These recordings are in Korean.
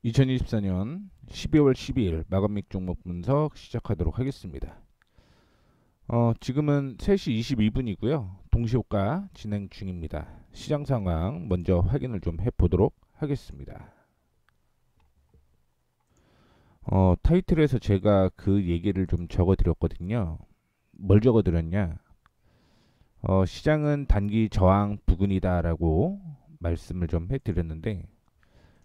2024년 12월 12일 마감 및 종목 분석 시작하도록 하겠습니다. 지금은 3시 22분이고요. 동시호가 진행 중입니다. 시장 상황 먼저 확인을 좀 해보도록 하겠습니다. 타이틀에서 제가 그 얘기를 좀 적어드렸거든요. 뭘 적어드렸냐? 시장은 단기 저항 부근이다라고 말씀을 좀 해드렸는데,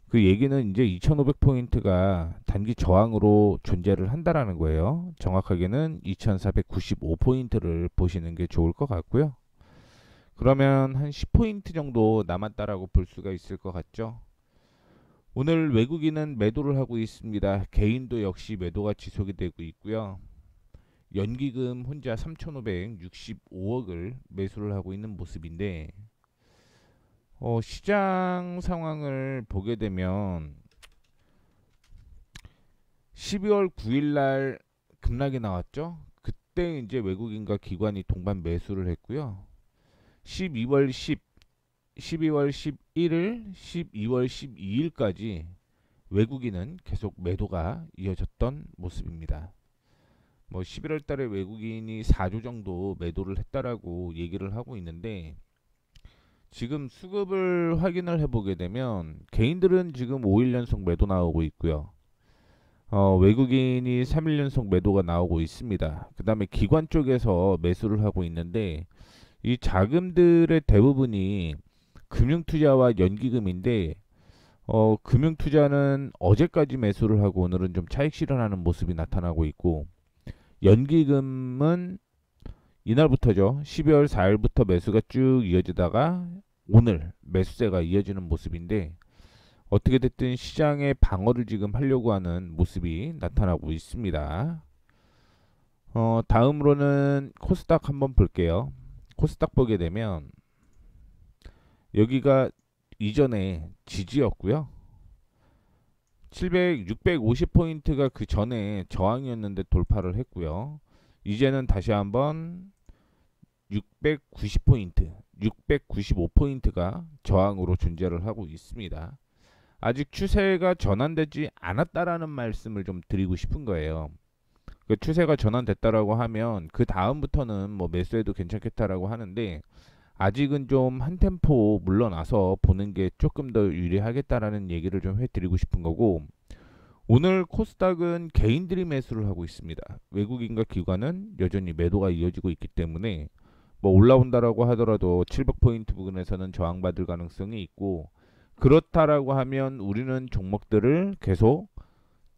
그 얘기는 이제 2500포인트가 단기 저항으로 존재를 한다라는 거예요. 정확하게는 2495포인트를 보시는 게 좋을 것 같고요. 그러면 한 10포인트 정도 남았다라고 볼 수가 있을 것 같죠. 오늘 외국인은 매도를 하고 있습니다. 개인도 역시 매도가 지속이 되고 있고요. 연기금 혼자 3,565억을 매수를 하고 있는 모습인데, 시장 상황을 보게 되면 12월 9일 날 급락이 나왔죠. 그때 이제 외국인과 기관이 동반 매수를 했고요. 12월 10, 12월 11일, 12월 12일까지 외국인은 계속 매도가 이어졌던 모습입니다. 뭐 11월 달에 외국인이 4조 정도 매도를 했다라고 얘기를 하고 있는데, 지금 수급을 확인을 해보게 되면 개인들은 지금 5일 연속 매도 나오고 있고요. 외국인이 3일 연속 매도가 나오고 있습니다. 그 다음에 기관 쪽에서 매수를 하고 있는데, 이 자금들의 대부분이 금융투자와 연기금인데, 금융투자는 어제까지 매수를 하고 오늘은 좀 차익 실현하는 모습이 나타나고 있고, 연기금은 이날부터죠. 12월 4일부터 매수가 쭉 이어지다가 오늘 매수세가 이어지는 모습인데, 어떻게 됐든 시장의 방어를 지금 하려고 하는 모습이 나타나고 있습니다. 다음으로는 코스닥 한번 볼게요. 코스닥 보게 되면 여기가 이전에 지지였고요. 650포인트가 그 전에 저항이었는데 돌파를 했고요. 이제는 다시 한번 690포인트, 695포인트가 저항으로 존재를 하고 있습니다. 아직 추세가 전환되지 않았다라는 말씀을 좀 드리고 싶은 거예요. 그 추세가 전환됐다라고 하면 그 다음부터는 뭐 매수해도 괜찮겠다라고 하는데, 아직은 좀 한 템포 물러나서 보는 게 조금 더 유리하겠다라는 얘기를 좀 해드리고 싶은 거고, 오늘 코스닥은 개인들이 매수를 하고 있습니다. 외국인과 기관은 여전히 매도가 이어지고 있기 때문에 뭐 올라온다라고 하더라도 700포인트 부근에서는 저항받을 가능성이 있고, 그렇다라고 하면 우리는 종목들을 계속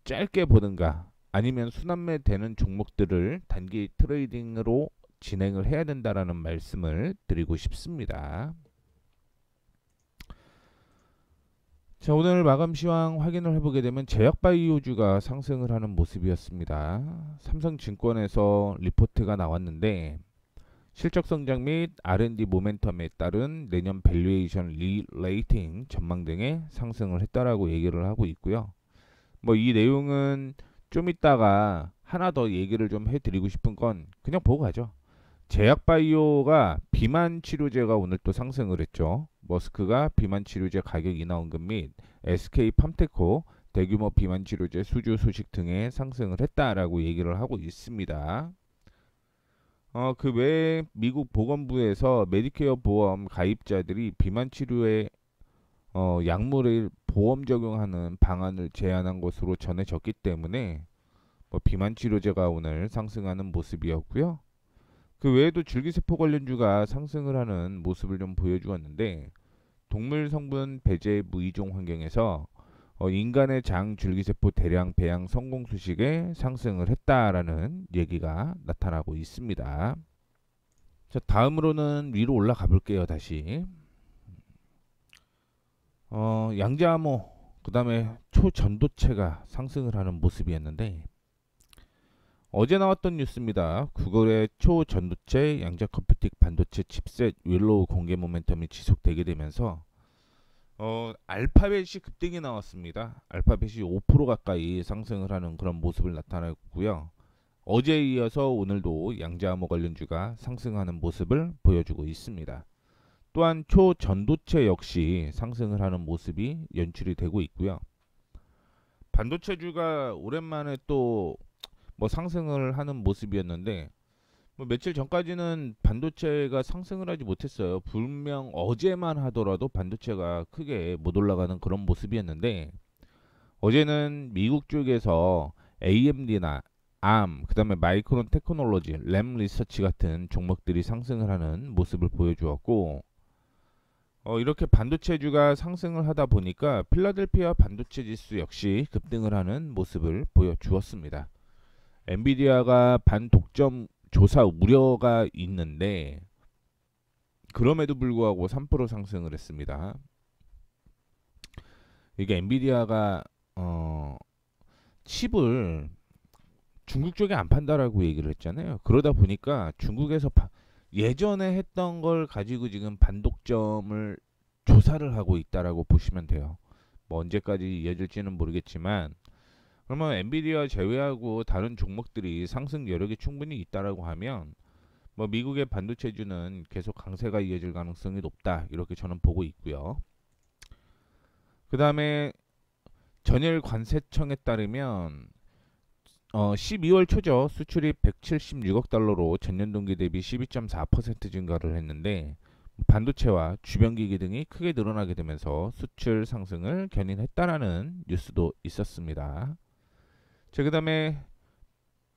짧게 보든가 아니면 순환매 되는 종목들을 단기 트레이딩으로 진행을 해야 된다라는 말씀을 드리고 싶습니다. 자, 오늘 마감 시황 확인을 해보게 되면 제약바이오주가 상승을 하는 모습이었습니다. 삼성증권에서 리포트가 나왔는데, 실적 성장 및 R&D 모멘텀에 따른 내년 밸류에이션 리레이팅 전망 등의 상승을 했다라고 얘기를 하고 있고요. 뭐 이 내용은 좀 이따가 하나 더 얘기를 좀 해드리고 싶은 건 그냥 보고 가죠. 제약바이오가 비만 치료제가 오늘 또 상승을 했죠. 머스크가 비만 치료제 가격 인하 언급 및 SK팜테코 대규모 비만 치료제 수주 소식 등의 상승을 했다라고 얘기를 하고 있습니다. 그 외에 미국 보건부에서 메디케어 보험 가입자들이 비만 치료에 약물을 보험 적용하는 방안을 제안한 것으로 전해졌기 때문에 뭐 비만 치료제가 오늘 상승하는 모습이었고요. 그 외에도 줄기세포 관련주가 상승을 하는 모습을 좀 보여주었는데, 동물 성분 배제 무이종 환경에서 인간의 장 줄기세포 대량 배양 성공 소식에 상승을 했다라는 얘기가 나타나고 있습니다. 자, 다음으로는 위로 올라가 볼게요. 다시 양자암호, 그 다음에 초전도체가 상승을 하는 모습이었는데, 어제 나왔던 뉴스입니다. 구글의 초전도체 양자컴퓨팅 반도체 칩셋 윌로우 공개 모멘텀이 지속되게 되면서 알파벳이 급등이 나왔습니다. 알파벳이 5% 가까이 상승을 하는 그런 모습을 나타냈고요. 어제에 이어서 오늘도 양자암호 관련주가 상승하는 모습을 보여주고 있습니다. 또한 초전도체 역시 상승을 하는 모습이 연출이 되고 있고요. 반도체주가 오랜만에 또 뭐 상승을 하는 모습이었는데 뭐 며칠 전까지는 반도체가 상승을 하지 못했어요. 분명 어제만 하더라도 반도체가 크게 못 올라가는 그런 모습이었는데 어제는 미국 쪽에서 AMD나 ARM, 그다음에 마이크론 테크놀로지, 램 리서치 같은 종목들이 상승을 하는 모습을 보여주었고 이렇게 반도체주가 상승을 하다 보니까 필라델피아 반도체 지수 역시 급등을 하는 모습을 보여주었습니다. 엔비디아가 반독점 조사 우려가 있는데 그럼에도 불구하고 3% 상승을 했습니다. 이게 엔비디아가 칩을 중국 쪽에 안 판다라고 얘기를 했잖아요. 그러다 보니까 중국에서 예전에 했던 걸 가지고 지금 반독점을 조사를 하고 있다라고 보시면 돼요. 뭐 언제까지 이어질지는 모르겠지만 그러면 엔비디아 제외하고 다른 종목들이 상승 여력이 충분히 있다라고 하면 뭐 미국의 반도체주는 계속 강세가 이어질 가능성이 높다 이렇게 저는 보고 있고요. 그 다음에 전일 관세청에 따르면 12월 초죠. 수출이 176억 달러로 전년 동기 대비 12.4% 증가를 했는데 반도체와 주변기기 등이 크게 늘어나게 되면서 수출 상승을 견인했다라는 뉴스도 있었습니다. 자, 그 다음에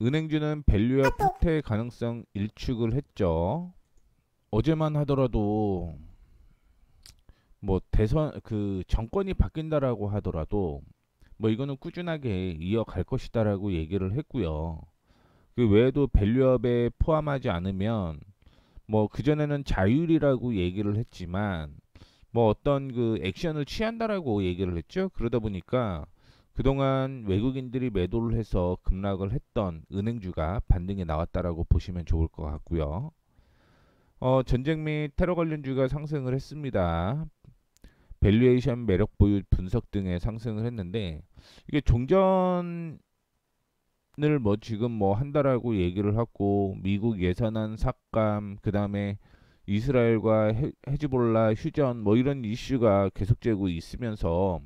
은행주는 밸류업 후퇴 가능성 일축을 했죠. 어제만 하더라도 뭐 대선 그 정권이 바뀐다라고 하더라도 뭐 이거는 꾸준하게 이어갈 것이다라고 얘기를 했고요. 그 외에도 밸류업에 포함하지 않으면 뭐 그전에는 자율이라고 얘기를 했지만 뭐 어떤 그 액션을 취한다라고 얘기를 했죠. 그러다 보니까 그동안 외국인들이 매도를 해서 급락을 했던 은행주가 반등에 나왔다라고 보시면 좋을 것 같고요. 전쟁 및 테러 관련주가 상승을 했습니다. 밸류에이션 매력 보유 분석 등의 상승을 했는데 이게 종전을 뭐 지금 뭐 한다라고 얘기를 하고 미국 예산안 삭감 그 다음에 이스라엘과 헤즈볼라 휴전 뭐 이런 이슈가 계속되고 있으면서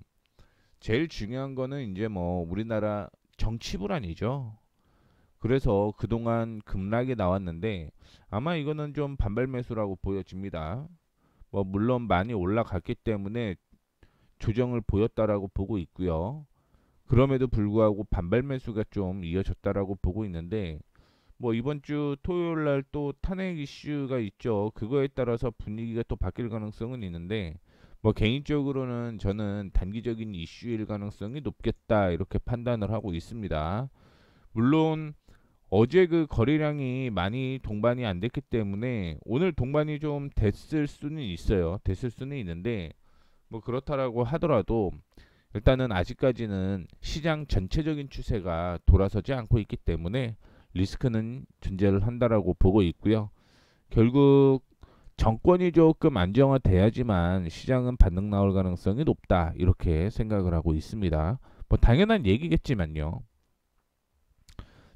제일 중요한 거는 이제 뭐 우리나라 정치 불안이죠. 그래서 그동안 급락이 나왔는데 아마 이거는 좀 반발 매수라고 보여집니다. 뭐 물론 많이 올라갔기 때문에 조정을 보였다라고 보고 있고요. 그럼에도 불구하고 반발 매수가 좀 이어졌다라고 보고 있는데 뭐 이번 주 토요일 날 또 탄핵 이슈가 있죠. 그거에 따라서 분위기가 또 바뀔 가능성은 있는데 뭐 개인적으로는 저는 단기적인 이슈일 가능성이 높겠다 이렇게 판단을 하고 있습니다. 물론 어제 그 거래량이 많이 동반이 안 됐기 때문에 오늘 동반이 좀 됐을 수는 있어요. 됐을 수는 있는데 뭐 그렇다라고 하더라도 일단은 아직까지는 시장 전체적인 추세가 돌아서지 않고 있기 때문에 리스크는 존재를 한다라고 보고 있고요. 결국 정권이 조금 안정화돼야지만 시장은 반등 나올 가능성이 높다 이렇게 생각을 하고 있습니다. 뭐 당연한 얘기겠지만요.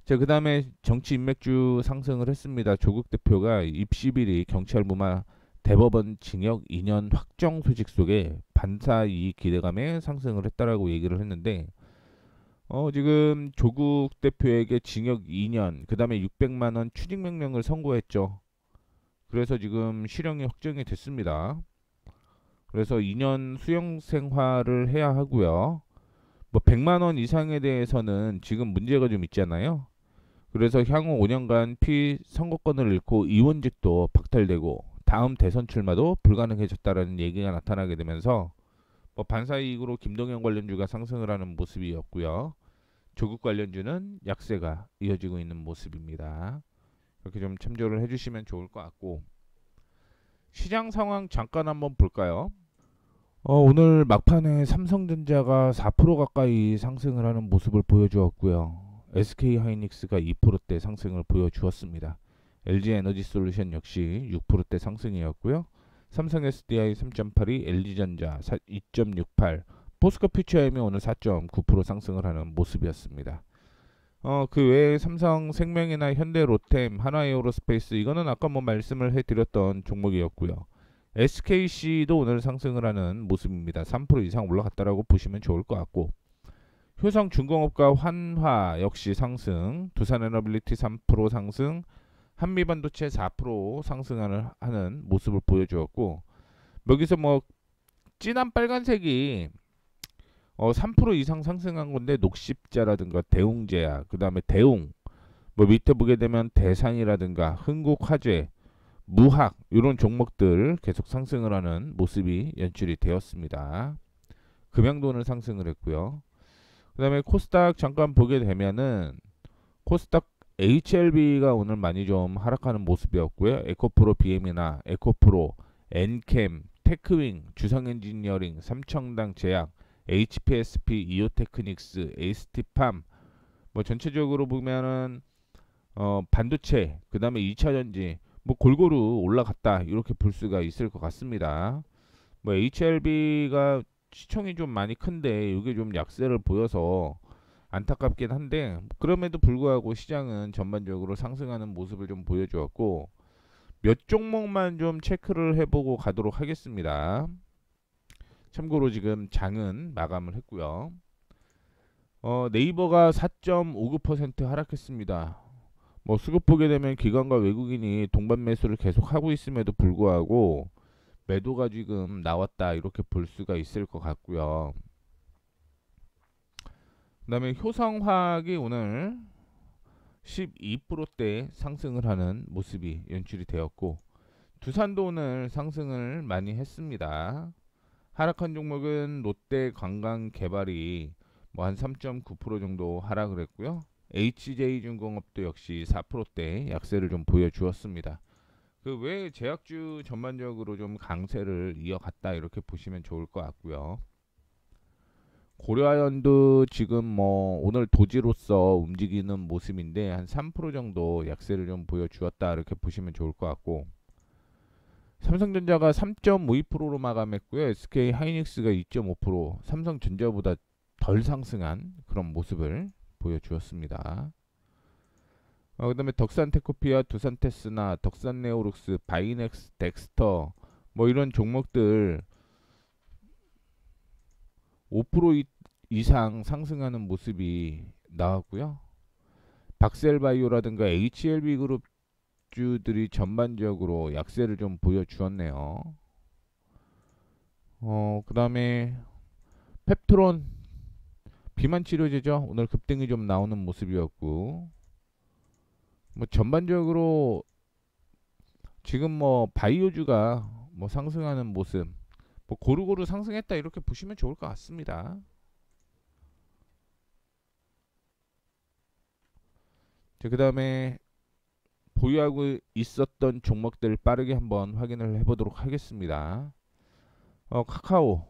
자, 그 다음에 정치 인맥주 상승을 했습니다. 조국 대표가 입시 비리 경찰 무마 대법원 징역 2년 확정 소식 속에 반사 이익 기대감에 상승을 했다라고 얘기를 했는데 지금 조국 대표에게 징역 2년 그 다음에 600만 원 추징 명령을 선고했죠. 그래서 지금 실형이 확정이 됐습니다. 그래서 2년 수용 생활을 해야 하고요. 뭐 100만 원 이상에 대해서는 지금 문제가 좀 있잖아요. 그래서 향후 5년간 피선거권을 잃고 의원직도 박탈되고 다음 대선 출마도 불가능해졌다라는 얘기가 나타나게 되면서 뭐 반사이익으로 김동연 관련주가 상승을 하는 모습이었고요. 조국 관련주는 약세가 이어지고 있는 모습입니다. 이렇게 좀 참조를 해주시면 좋을 것 같고 시장 상황 잠깐 한번 볼까요? 오늘 막판에 삼성전자가 4% 가까이 상승을 하는 모습을 보여주었고요. SK하이닉스가 2%대 상승을 보여주었습니다. LG에너지솔루션 역시 6%대 상승이었고요. 삼성 SDI 3.82, LG전자 2.68, 포스코퓨처엠이 오늘 4.9% 상승을 하는 모습이었습니다. 그 외에 삼성생명이나 현대로템, 하나에어로스페이스 이거는 아까 뭐 말씀을 해드렸던 종목이었고요. SKC도 오늘 상승을 하는 모습입니다. 3% 이상 올라갔다라고 보시면 좋을 것 같고 효성중공업과 환화 역시 상승, 두산에너빌리티 3% 상승, 한미반도체 4% 상승하는 모습을 보여주었고, 여기서 뭐 진한 빨간색이 3% 이상 상승한 건데, 녹십자라든가 대웅제약, 그 다음에 대웅, 뭐 밑에 보게 되면 대상이라든가 흥국화재, 무학 이런 종목들 계속 상승을 하는 모습이 연출이 되었습니다. 금양돈을 상승을 했고요. 그 다음에 코스닥 잠깐 보게 되면은 코스닥 HLB가 오늘 많이 좀 하락하는 모습이었고요. 에코프로 BM이나 에코프로, 엔캠, 테크윙, 주성엔지니어링, 삼청당 제약, HPSP, 이오테크닉스, 에이스티팜 뭐 전체적으로 보면은 반도체, 그 다음에 2차전지 뭐 골고루 올라갔다 이렇게 볼 수가 있을 것 같습니다. 뭐 HLB가 시총이 좀 많이 큰데 이게 좀 약세를 보여서 안타깝긴 한데, 그럼에도 불구하고 시장은 전반적으로 상승하는 모습을 좀 보여주었고, 몇 종목만 좀 체크를 해보고 가도록 하겠습니다. 참고로 지금 장은 마감을 했고요. 네이버가 4.59% 하락했습니다. 뭐 수급 보게 되면 기관과 외국인이 동반 매수를 계속 하고 있음에도 불구하고 매도가 지금 나왔다 이렇게 볼 수가 있을 것 같고요. 그 다음에 효성화학이 오늘 12%대 상승을 하는 모습이 연출이 되었고, 두산도 오늘 상승을 많이 했습니다. 하락한 종목은 롯데관광개발이 뭐 한 3.9% 정도 하락을 했고요. HJ중공업도 역시 4%대 약세를 좀 보여주었습니다. 그 외 제약주 전반적으로 좀 강세를 이어갔다 이렇게 보시면 좋을 것 같고요. 고려아연도 지금 뭐 오늘 도지로서 움직이는 모습인데 한 3% 정도 약세를 좀 보여주었다 이렇게 보시면 좋을 것 같고, 삼성전자가 3.52%로 마감했고요. SK하이닉스가 2.5%, 삼성전자보다 덜 상승한 그런 모습을 보여주었습니다. 그 다음에 덕산테코피아, 두산테스나, 덕산네오룩스, 바이넥스, 덱스터 뭐 이런 종목들 5% 이상 상승하는 모습이 나왔고요. 박셀바이오라든가 HLB 그룹주들이 전반적으로 약세를 좀 보여주었네요. 그 다음에 펩트론 비만 치료제죠. 오늘 급등이 좀 나오는 모습이었고, 뭐 전반적으로 지금 뭐 바이오주가 뭐 상승하는 모습, 뭐 고루고루 상승했다 이렇게 보시면 좋을 것 같습니다. 그 다음에 보유하고 있었던 종목들 빠르게 한번 확인을 해보도록 하겠습니다. 카카오,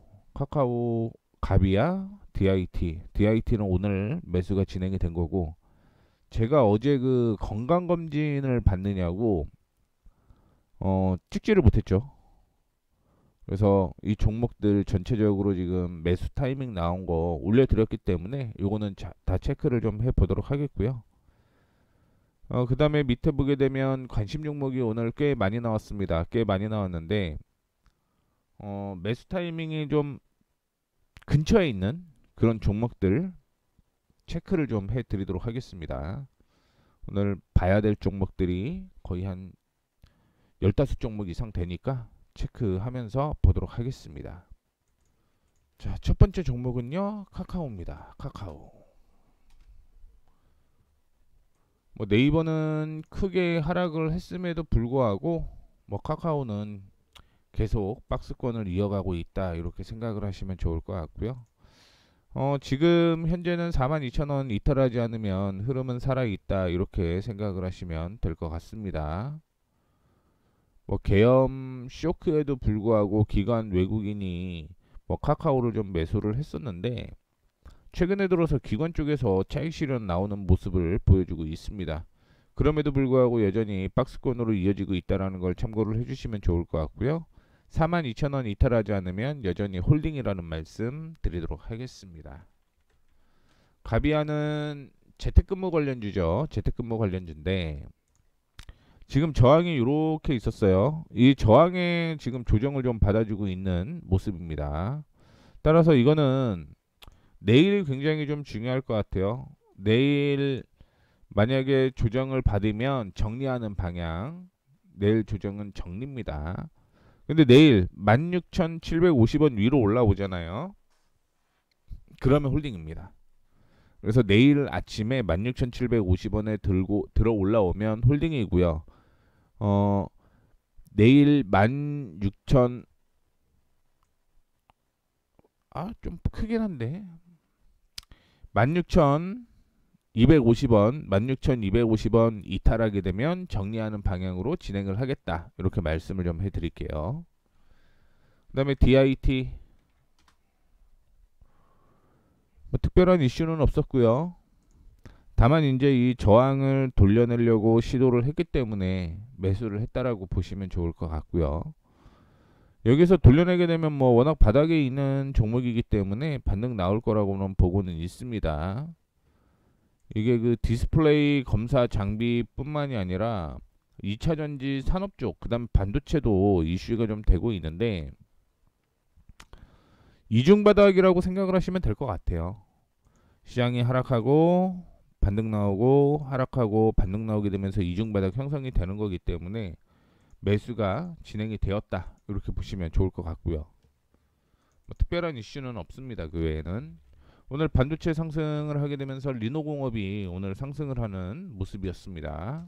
가비아, DIT는 오늘 매수가 진행이 된 거고, 제가 어제 그 건강검진을 받느냐고 찍지를 못했죠. 그래서 이 종목들 전체적으로 지금 매수 타이밍 나온 거 올려드렸기 때문에 요거는 다 체크를 좀 해보도록 하겠고요. 그 다음에 밑에 보게 되면 관심 종목이 오늘 꽤 많이 나왔습니다. 꽤 많이 나왔는데 매수 타이밍이 좀 근처에 있는 그런 종목들 체크를 좀 해드리도록 하겠습니다. 오늘 봐야 될 종목들이 거의 한 15종목 이상 되니까 체크하면서 보도록 하겠습니다. 자, 첫 번째 종목은요, 카카오입니다. 카카오. 뭐 네이버는 크게 하락을 했음에도 불구하고 뭐 카카오는 계속 박스권을 이어가고 있다 이렇게 생각을 하시면 좋을 것 같고요. 지금 현재는 42,000원 이탈하지 않으면 흐름은 살아있다 이렇게 생각을 하시면 될 것 같습니다. 뭐 계엄 쇼크에도 불구하고 기관 외국인이 뭐 카카오를 좀 매수를 했었는데, 최근에 들어서 기관 쪽에서 차익 실현 나오는 모습을 보여주고 있습니다. 그럼에도 불구하고 여전히 박스권으로 이어지고 있다는 걸 참고를 해주시면 좋을 것 같고요. 42,000원 이탈하지 않으면 여전히 홀딩이라는 말씀 드리도록 하겠습니다. 가비아는 재택근무 관련주죠. 재택근무 관련주인데 지금 저항이 이렇게 있었어요. 이 저항에 지금 조정을 좀 받아주고 있는 모습입니다. 따라서 이거는 내일이 굉장히 좀 중요할 것 같아요. 내일 만약에 조정을 받으면 정리하는 방향. 내일 조정은 정리입니다. 근데 내일 16,750원 위로 올라오잖아요. 그러면 홀딩입니다. 그래서 내일 아침에 16,750원에 들어 올라오면 홀딩이고요. 내일 16,000 좀 크긴 한데 16,250원, 16,250원 이탈하게 되면 정리하는 방향으로 진행을 하겠다. 이렇게 말씀을 좀 해드릴게요. 그 다음에 DIT 뭐 특별한 이슈는 없었고요. 다만 이제 이 저항을 돌려내려고 시도를 했기 때문에 매수를 했다라고 보시면 좋을 것 같고요. 여기서 돌려내게 되면 뭐 워낙 바닥에 있는 종목이기 때문에 반등 나올 거라고는 보고는 있습니다. 이게 그 디스플레이 검사 장비뿐만이 아니라 2차전지 산업 쪽, 그다음 반도체도 이슈가 좀 되고 있는데 이중 바닥이라고 생각을 하시면 될 것 같아요. 시장이 하락하고 반등 나오고 하락하고 반등 나오게 되면서 이중 바닥 형성이 되는 거기 때문에 매수가 진행이 되었다. 이렇게 보시면 좋을 것 같고요. 뭐 특별한 이슈는 없습니다. 그 외에는 오늘 반도체 상승을 하게 되면서 리노공업이 오늘 상승을 하는 모습이었습니다.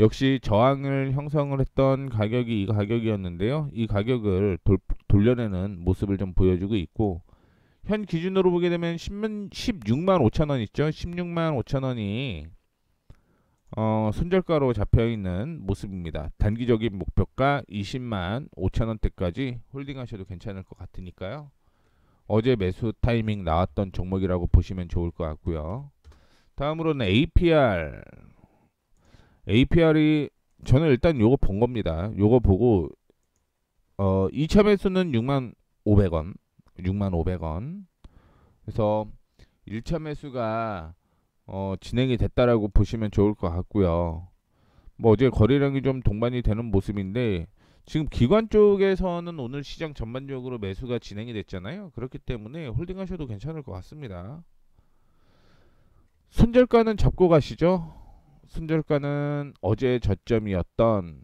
역시 저항을 형성을 했던 가격이 이 가격이었는데요. 이 가격을 돌려내는 모습을 좀 보여주고 있고 현 기준으로 보게 되면 16만 5천 원 있죠. 16만 5천 원이 손절가로 잡혀있는 모습입니다. 단기적인 목표가 20만 5천 원대까지 홀딩하셔도 괜찮을 것 같으니까요. 어제 매수 타이밍 나왔던 종목이라고 보시면 좋을 것 같고요. 다음으로는 APR. APR이 저는 일단 요거 본 겁니다. 요거 보고 2차 매수는 6만 500원. 6만 500원. 그래서 1차 매수가 진행이 됐다라고 보시면 좋을 것 같고요. 뭐 어제 거래량이 좀 동반이 되는 모습인데 지금 기관 쪽에서는 오늘 시장 전반적으로 매수가 진행이 됐잖아요. 그렇기 때문에 홀딩하셔도 괜찮을 것 같습니다. 손절가는 잡고 가시죠. 손절가는 어제 저점이었던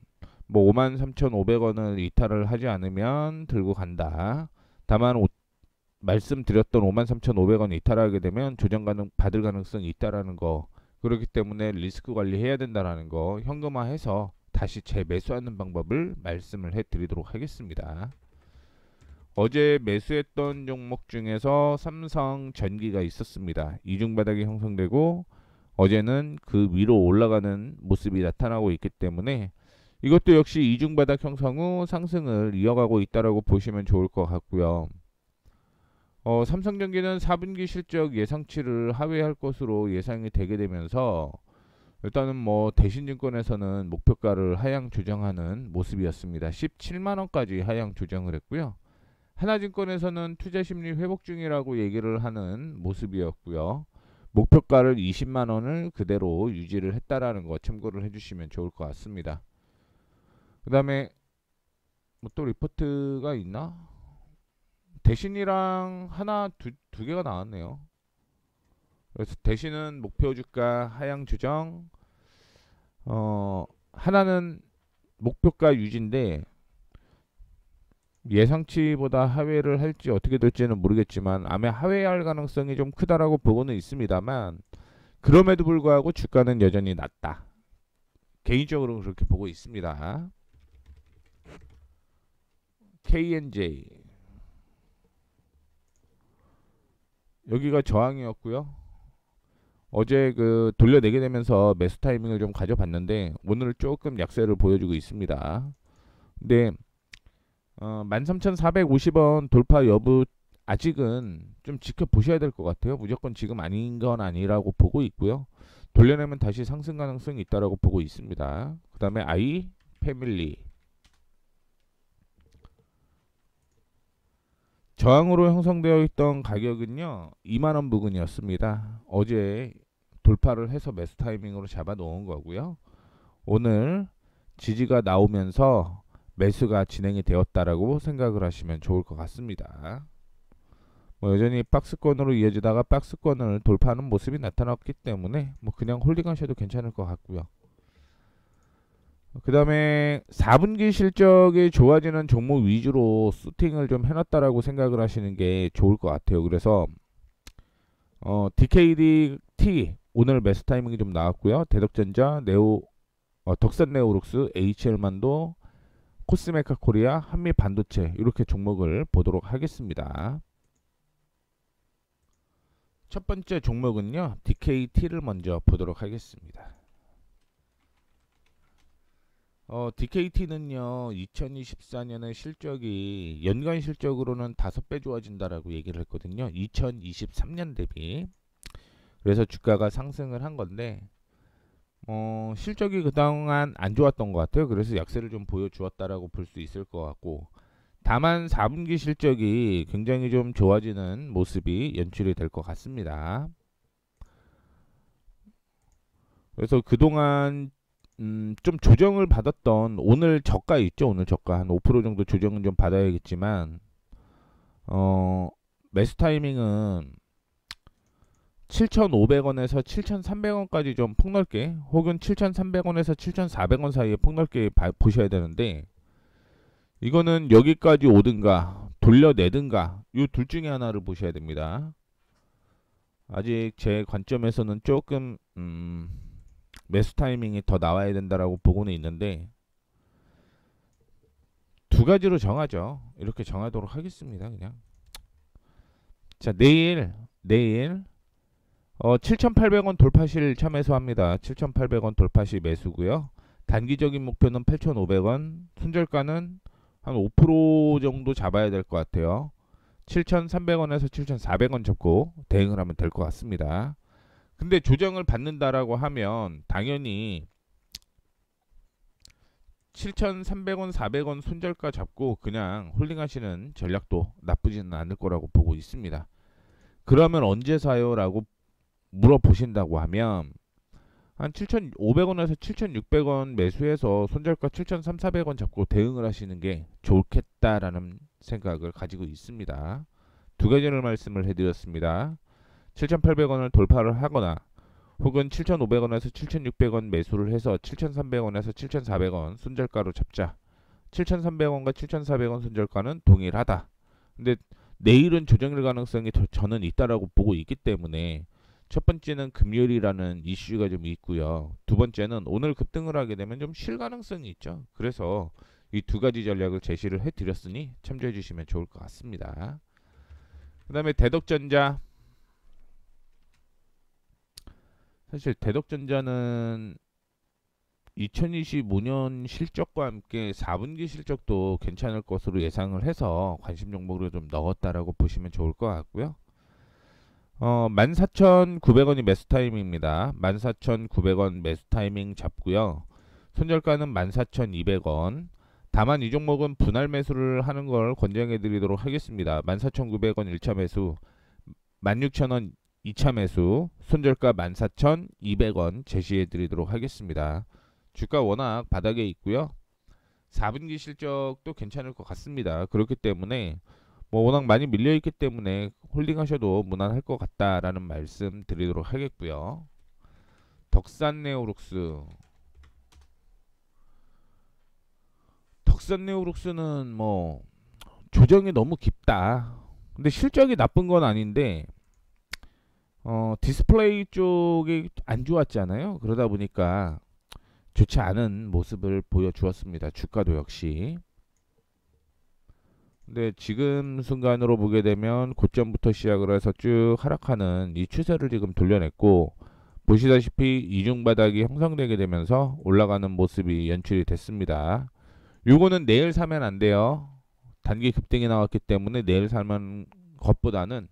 뭐 53,500원을 이탈을 하지 않으면 들고 간다. 다만 말씀드렸던 53,500원 이탈하게 되면 조정 받을 가능성이 있다라는 거. 그렇기 때문에 리스크 관리해야 된다라는 거 현금화해서 다시 재매수하는 방법을 말씀을 해드리도록 하겠습니다. 어제 매수했던 종목 중에서 삼성전기가 있었습니다. 이중바닥이 형성되고 어제는 그 위로 올라가는 모습이 나타나고 있기 때문에 이것도 역시 이중바닥 형성 후 상승을 이어가고 있다라고 보시면 좋을 것 같고요. 삼성전기는 4분기 실적 예상치를 하회할 것으로 예상이 되게 되면서 일단은 뭐 대신증권에서는 목표가를 하향 조정하는 모습이었습니다. 17만원까지 하향 조정을 했고요. 하나증권에서는 투자심리 회복 중이라고 얘기를 하는 모습이었고요. 목표가를 20만원을 그대로 유지를 했다라는 거 참고를 해주시면 좋을 것 같습니다. 그 다음에 뭐 또 리포트가 있나? 대신이랑 하나 두 개가 나왔네요. 그래서 대신은 목표 주가 하향 조정, 하나는 목표가 유지인데 예상치보다 하회를 할지 어떻게 될지는 모르겠지만 아마 하회할 가능성이 좀 크다라고 보고는 있습니다만 그럼에도 불구하고 주가는 여전히 낮다. 개인적으로 그렇게 보고 있습니다. KNJ 여기가 저항이었고요. 어제 그 돌려내게 되면서 매수 타이밍을 좀 가져봤는데 오늘 조금 약세를 보여주고 있습니다. 근데 13,450원 돌파 여부 아직은 좀 지켜보셔야 될 것 같아요. 무조건 지금 아닌 건 아니라고 보고 있고요. 돌려내면 다시 상승 가능성이 있다라고 보고 있습니다. 그 다음에 I 패밀리 저항으로 형성되어 있던 가격은요 2만원 부근이었습니다. 어제 돌파를 해서 매수 타이밍으로 잡아 놓은 거고요. 오늘 지지가 나오면서 매수가 진행이 되었다라고 생각을 하시면 좋을 것 같습니다. 뭐 여전히 박스권으로 이어지다가 박스권을 돌파하는 모습이 나타났기 때문에 뭐 그냥 홀딩하셔도 괜찮을 것 같고요. 그 다음에 4분기 실적이 좋아지는 종목 위주로 수팅을 좀 해놨다라고 생각을 하시는 게 좋을 것 같아요. 그래서 DKDT 오늘 매수 타이밍이 좀 나왔고요. 대덕전자, 덕산네오룩스, HL만도, 코스메카 코리아, 한미반도체 이렇게 종목을 보도록 하겠습니다. 첫 번째 종목은요, DKT를 먼저 보도록 하겠습니다. DKT는요, 2024년의 실적이 연간 실적으로는 5배 좋아진다라고 얘기를 했거든요. 2023년 대비. 그래서 주가가 상승을 한 건데, 실적이 그동안 안 좋았던 것 같아요. 그래서 약세를 좀 보여주었다라고 볼 수 있을 것 같고, 다만 4분기 실적이 굉장히 좀 좋아지는 모습이 연출이 될 것 같습니다. 그래서 그동안 좀 조정을 받았던 오늘 저가 있죠. 오늘 저가 한 5% 정도 조정은 좀 받아야겠지만 매수 타이밍은 7,500원에서 7,300원까지 좀 폭넓게 혹은 7,300원에서 7,400원 사이에 폭넓게 보셔야 되는데 이거는 여기까지 오든가 돌려내든가 이 둘 중에 하나를 보셔야 됩니다. 아직 제 관점에서는 조금 매수 타이밍이 더 나와야 된다라고 보고는 있는데 두 가지로 정하죠. 이렇게 정하도록 하겠습니다. 그냥 자 내일 7,800원 돌파실 참매수합니다. 7,800원 돌파시 매수고요. 단기적인 목표는 8,500원, 손절가는 한 5% 정도 잡아야 될 것 같아요. 7,300원에서 7,400원 잡고 대응을 하면 될 것 같습니다. 근데 조정을 받는다라고 하면 당연히 7,300원, 400원 손절가 잡고 그냥 홀딩하시는 전략도 나쁘지는 않을 거라고 보고 있습니다. 그러면 언제 사요? 라고 물어보신다고 하면 한 7,500원에서 7,600원 매수해서 손절가 7,300원 잡고 대응을 하시는 게 좋겠다라는 생각을 가지고 있습니다. 두 가지를 말씀을 해드렸습니다. 7,800원을 돌파를 하거나 혹은 7,500원에서 7,600원 매수를 해서 7,300원에서 7,400원 손절가로 잡자. 7,300원과 7,400원 손절가는 동일하다. 근데 내일은 조정일 가능성이 저는 있다라고 보고 있기 때문에 첫 번째는 금요일이라는 이슈가 좀 있고요. 두 번째는 오늘 급등을 하게 되면 좀 실 가능성이 있죠. 그래서 이 두 가지 전략을 제시를 해드렸으니 참조해 주시면 좋을 것 같습니다. 그 다음에 대덕전자. 사실 대덕전자는 2025년 실적과 함께 4분기 실적도 괜찮을 것으로 예상을 해서 관심 종목으로 좀 넣었다라고 보시면 좋을 것 같고요. 14,900원이 매수 타이밍입니다. 14,900원 매수 타이밍 잡고요. 손절가는 14,200원. 다만 이 종목은 분할 매수를 하는 걸 권장해 드리도록 하겠습니다. 14,900원 1차 매수, 16,000원 2차 매수, 손절가 14,200원 제시해 드리도록 하겠습니다. 주가 워낙 바닥에 있고요. 4분기 실적도 괜찮을 것 같습니다. 그렇기 때문에 뭐 워낙 많이 밀려있기 때문에 홀딩하셔도 무난할 것 같다라는 말씀 드리도록 하겠고요. 덕산네오룩스는 뭐 조정이 너무 깊다. 근데 실적이 나쁜 건 아닌데 디스플레이 쪽이 안 좋았잖아요. 그러다 보니까 좋지 않은 모습을 보여주었습니다. 주가도 역시. 근데 지금 순간으로 보게 되면 고점부터 시작을 해서 쭉 하락하는 이 추세를 지금 돌려냈고 보시다시피 이중바닥이 형성되게 되면서 올라가는 모습이 연출이 됐습니다. 요거는 내일 사면 안 돼요. 단기 급등이 나왔기 때문에 내일 사면 것보다는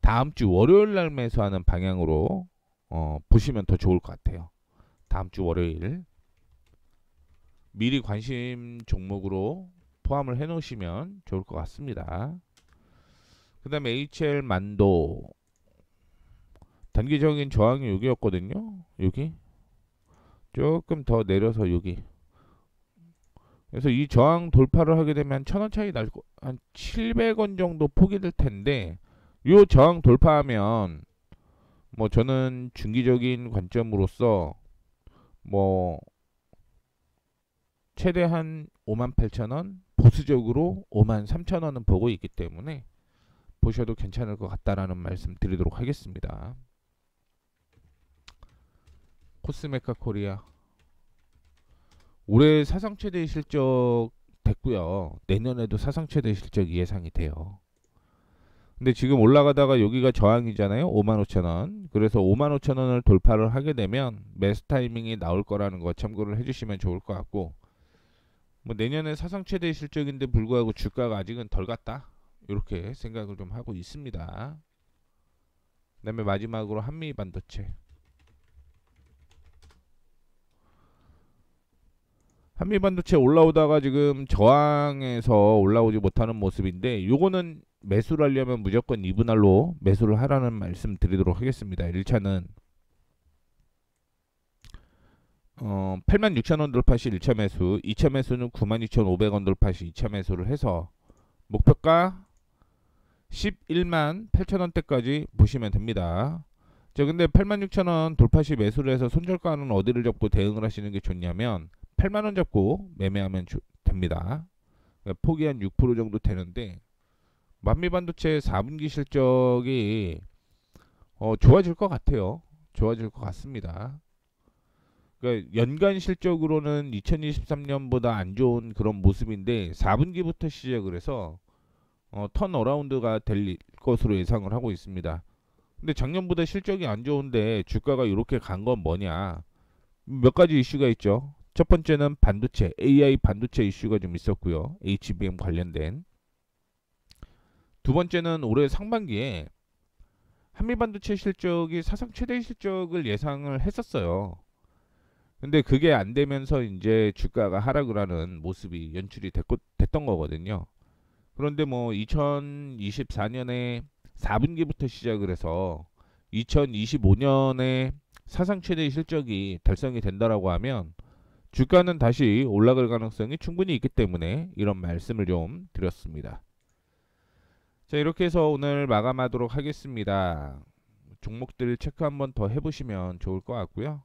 다음 주 월요일 날 매수하는 방향으로 보시면 더 좋을 것 같아요. 다음 주 월요일 미리 관심 종목으로 포함을 해 놓으시면 좋을 것 같습니다. 그 다음에 HL만도 단기적인 저항이 여기였거든요. 여기 조금 더 내려서 여기. 그래서 이 저항 돌파를 하게 되면 1,000원 차이 날 거, 한 700원 정도 포기될 텐데 요 저항 돌파하면 뭐 저는 중기적인 관점으로서 뭐 최대한 58,000원, 보수적으로 53,000원은 보고 있기 때문에 보셔도 괜찮을 것 같다라는 말씀 드리도록 하겠습니다. 코스메카 코리아 올해 사상 최대 실적 됐고요. 내년에도 사상 최대 실적이 예상이 돼요. 근데 지금 올라가다가 여기가 저항이잖아요. 55,000원. 그래서 55,000원을 돌파를 하게 되면 매수 타이밍이 나올 거라는 거 참고를 해주시면 좋을 것 같고, 뭐 내년에 사상 최대 실적인데 불구하고 주가가 아직은 덜 갔다, 이렇게 생각을 좀 하고 있습니다. 그다음에 마지막으로 한미 반도체. 한미 반도체 올라오다가 지금 저항에서 올라오지 못하는 모습인데, 요거는 매수를 하려면 무조건 2분할로 매수를 하라는 말씀 드리도록 하겠습니다. 1차는 86,000원 돌파 시 1차 매수, 2차 매수는 92,500원 돌파 시 2차 매수를 해서 목표가 11만 8천원대까지 보시면 됩니다. 자, 근데 86,000원 돌파 시 매수를 해서 손절가는 어디를 잡고 대응을 하시는 게 좋냐면 8만원 잡고 매매하면 됩니다. 그러니까 폭이 한 6% 정도 되는데, 만미반도체 4분기 실적이 좋아질 것 같아요. 좋아질 것 같습니다. 그러니까 연간 실적으로는 2023년보다 안 좋은 그런 모습인데 4분기부터 시작을 해서 턴어라운드가 될 것으로 예상을 하고 있습니다. 근데 작년보다 실적이 안 좋은데 주가가 이렇게 간 건 뭐냐? 몇 가지 이슈가 있죠. 첫 번째는 반도체, AI 반도체 이슈가 좀 있었고요. HBM 관련된. 두 번째는 올해 상반기에 한미반도체 실적이 사상 최대 실적을 예상을 했었어요. 근데 그게 안 되면서 이제 주가가 하락을 하는 모습이 연출이 됐던 거거든요. 그런데 뭐 2024년에 4분기부터 시작을 해서 2025년에 사상 최대 실적이 달성이 된다라고 하면 주가는 다시 올라갈 가능성이 충분히 있기 때문에 이런 말씀을 좀 드렸습니다. 자, 이렇게 해서 오늘 마감하도록 하겠습니다. 종목들 체크 한번 더 해보시면 좋을 것 같고요.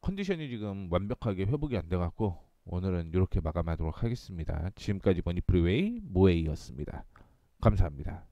컨디션이 지금 완벽하게 회복이 안 돼갖고 오늘은 이렇게 마감하도록 하겠습니다. 지금까지 머니프리웨이 모에이였습니다. 감사합니다.